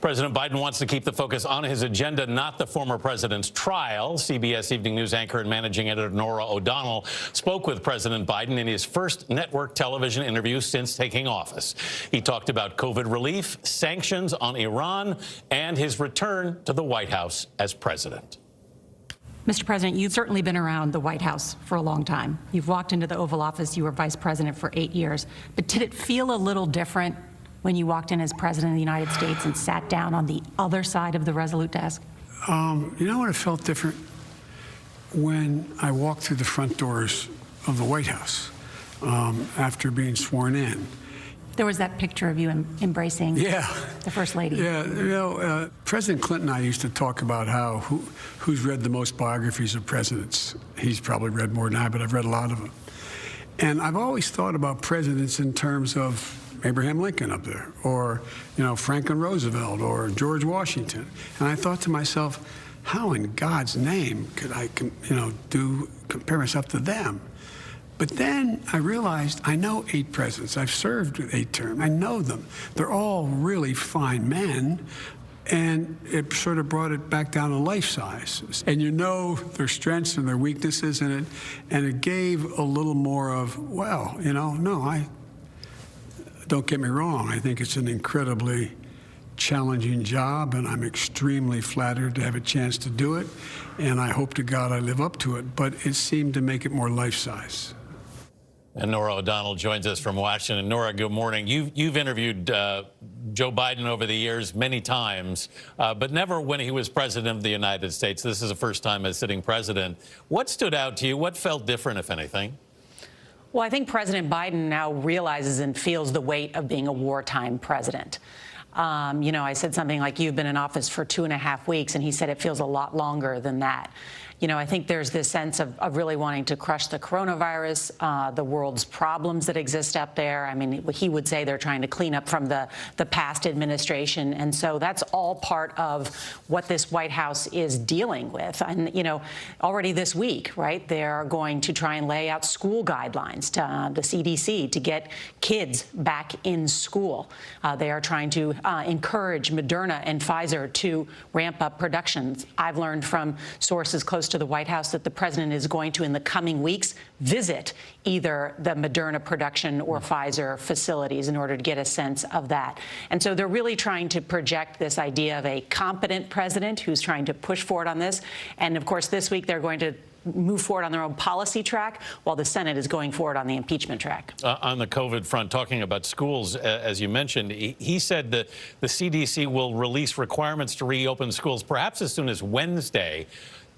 President Biden wants to keep the focus on his agenda, not the former president's trial. CBS Evening News anchor and managing editor Norah O'Donnell spoke with President Biden in his first network television interview since taking office. He talked about COVID relief, sanctions on Iran, and his return to the White House as president. Mr. President, you've certainly been around the White House for a long time. You've walked into the Oval Office. You were vice president for 8 years. But did it feel a little different when you walked in as president of the United States and sat down on the other side of the Resolute desk? You know what, it felt different when I walked through the front doors of the White House after being sworn in. There was that picture of you embracing the First Lady. Yeah, you know, President Clinton and I used to talk about how who's read the most biographies of presidents. He's probably read more than I, but I've read a lot of them. And I've always thought about presidents in terms of Abraham Lincoln up there, or, you know, Franklin Roosevelt, or George Washington. And I thought to myself, how in God's name could I, compare myself to them? But then I realized I know 8 presidents. I've served with 8 terms. I know them. They're all really fine men. And it sort of brought it back down to life size. And you know their strengths and their weaknesses in it. And it gave a little more of, well, you know, don't get me wrong. I think it's an incredibly challenging job, and I'm extremely flattered to have a chance to do it. And I hope to God I live up to it. But it seemed to make it more life size. And Norah O'Donnell joins us from Washington. Norah, good morning. You've interviewed Joe Biden over the years many times, but never when he was president of the United States. This is the first time as sitting president. What stood out to you? What felt different, if anything? Well, I think President Biden now realizes and feels the weight of being a wartime president. You know, I said something like, you've been in office for 2.5 weeks, and he said it feels a lot longer than that. You know, I think there's this sense of really wanting to crush the coronavirus, the world's problems that exist up there. I mean, he would say they're trying to clean up from the past administration. And so that's all part of what this White House is dealing with. And, you know, already this week, right, they're going to try and lay out school guidelines to the CDC to get kids back in school. They are trying to encourage Moderna and Pfizer to ramp up productions. I've learned from sources close to the White House that the president is going to, in the coming weeks, visit either the Moderna production or Pfizer facilities in order to get a sense of that. And so they're really trying to project this idea of a competent president who's trying to push forward on this. And of course, this week they're going to move forward on their own policy track, while the Senate is going forward on the impeachment track. On the COVID front, talking about schools, as you mentioned, he said that the CDC will release requirements to reopen schools perhaps as soon as Wednesday.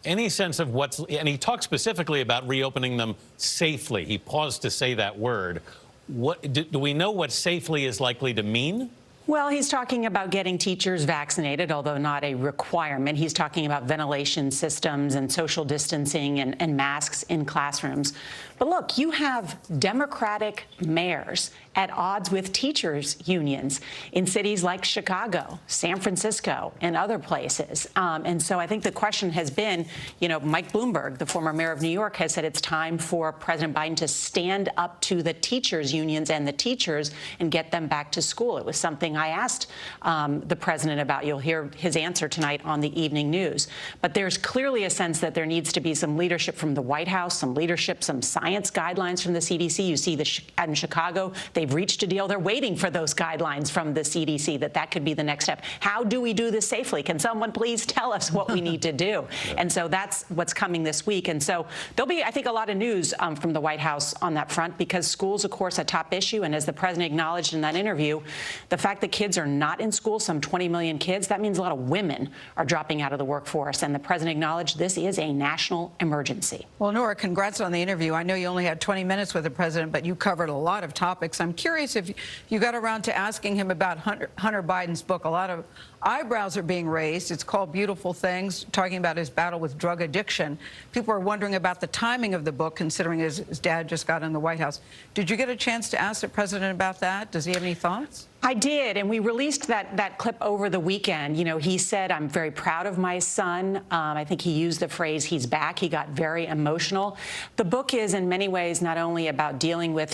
Any sense of and he talked specifically about reopening them safely. He paused to say that word. Do we know what safely is likely to mean? Well, he's talking about getting teachers vaccinated, although not a requirement. He's talking about ventilation systems and social distancing and masks in classrooms. But look, you have Democratic mayors at odds with teachers' unions in cities like Chicago, San Francisco, and other places. And so I think the question has been, you know, Mike Bloomberg, the former mayor of New York, has said it's time for President Biden to stand up to the teachers' unions and the teachers and get them back to school. It was something I asked the president about. You'll hear his answer tonight on the evening news. But there's clearly a sense that there needs to be some leadership from the White House, some leadership, some science guidelines from the CDC. You see in Chicago, they've reached a deal. They're waiting for those guidelines from the CDC, that could be the next step. How do we do this safely? Can someone please tell us what we need to do? And so that's what's coming this week. And so there'll be, I think, a lot of news from the White House on that front, because school's, of course, a top issue. And as the president acknowledged in that interview, the fact that kids are not in school, some 20 million kids, that means a lot of women are dropping out of the workforce. And the president acknowledged this is a national emergency. Well, Norah, congrats on the interview. I know you only had 20 minutes with the president, but you covered a lot of topics. I'm curious if you got around to asking him about Hunter Biden's book. A lot of eyebrows are being raised. It's called Beautiful Things, talking about his battle with drug addiction. People are wondering about the timing of the book, considering his dad just got in the White House. Did you get a chance to ask the president about that? Does he have any thoughts? I did, and we released that clip over the weekend. You know, he said, "I'm very proud of my son." I think he used the phrase, "he's back." He got very emotional. The book is in many ways not only about dealing with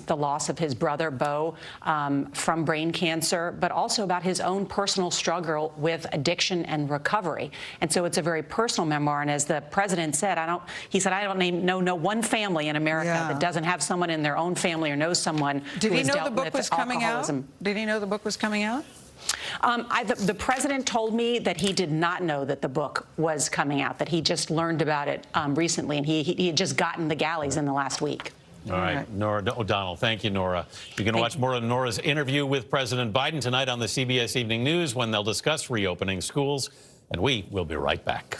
the loss of his brother, Beau, from brain cancer, but also about his own personal struggle with addiction and recovery. And so it's a very personal memoir. And as the president said, he said, "I don't know one family in America that doesn't have someone in their own family or knows someone who has dealt with alcoholism." Did he know the book was coming out? The president told me that he did not know that the book was coming out, that he just learned about it recently, and he had just gotten the galleys in the last week. All right, Norah O'Donnell. Thank you, Norah. You can watch more of Norah's interview with President Biden tonight on the CBS Evening News when they'll discuss reopening schools, and we will be right back.